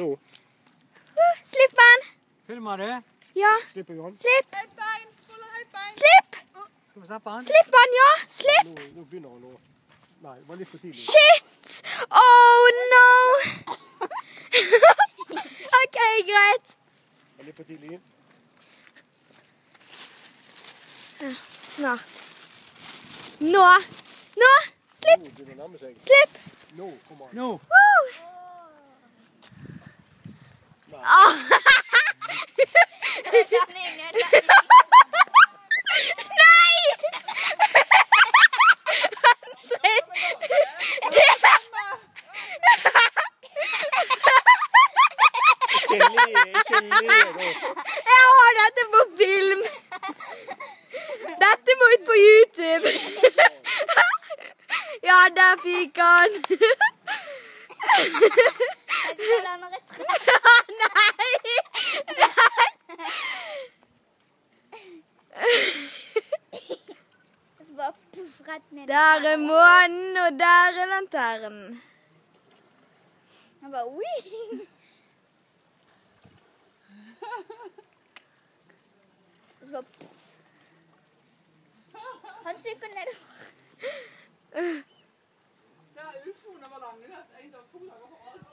Nå. Slipp han! Filmer du? Ja. Slipp jeg han. Slipp! Et bein! Hold et bein! Slipp! Skal vi slippe han? Slipp han, ja! Slipp! Nå begynner han å... Nei, det var litt for tidlig. Shit! Oh no! OK, greit. Det var litt for tidlig. Ja, snart. Nå! Nå! Slipp! Nå begynner det å nærme seg. Slipp! Nå, kom an. Nå. Woo! Ah. Nei! Ikke le nå. Jeg har dette på film. Dette må ut på YouTube. Ja, der fikk han. Nei! Der er månen, og der er lanternen. Han bare, ui! Og så bare, han sykker nedover. Der er ufoen over Langenes. 1 dag, 2 dager for alt.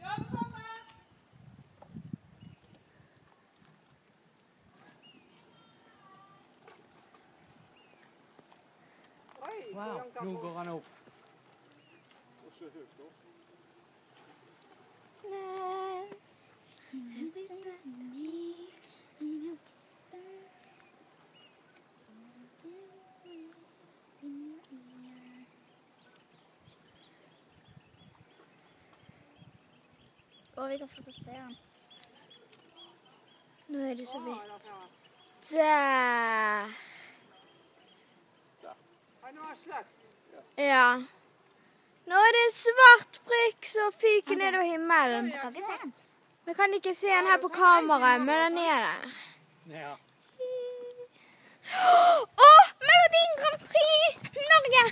Ja, det kommer! Wow, nå går han opp. Og så høyt nå. Og vi kan få til å se han. Nå er det så vidt. Der. Han har slakt. Ja. Nå er det en svart prikk som fyker nedover himmelen. Jeg kan ikke se han. Vi kan ikke se den her på kameraet, men den er der. Ja. Åh, Melodi Grand Prix Norge!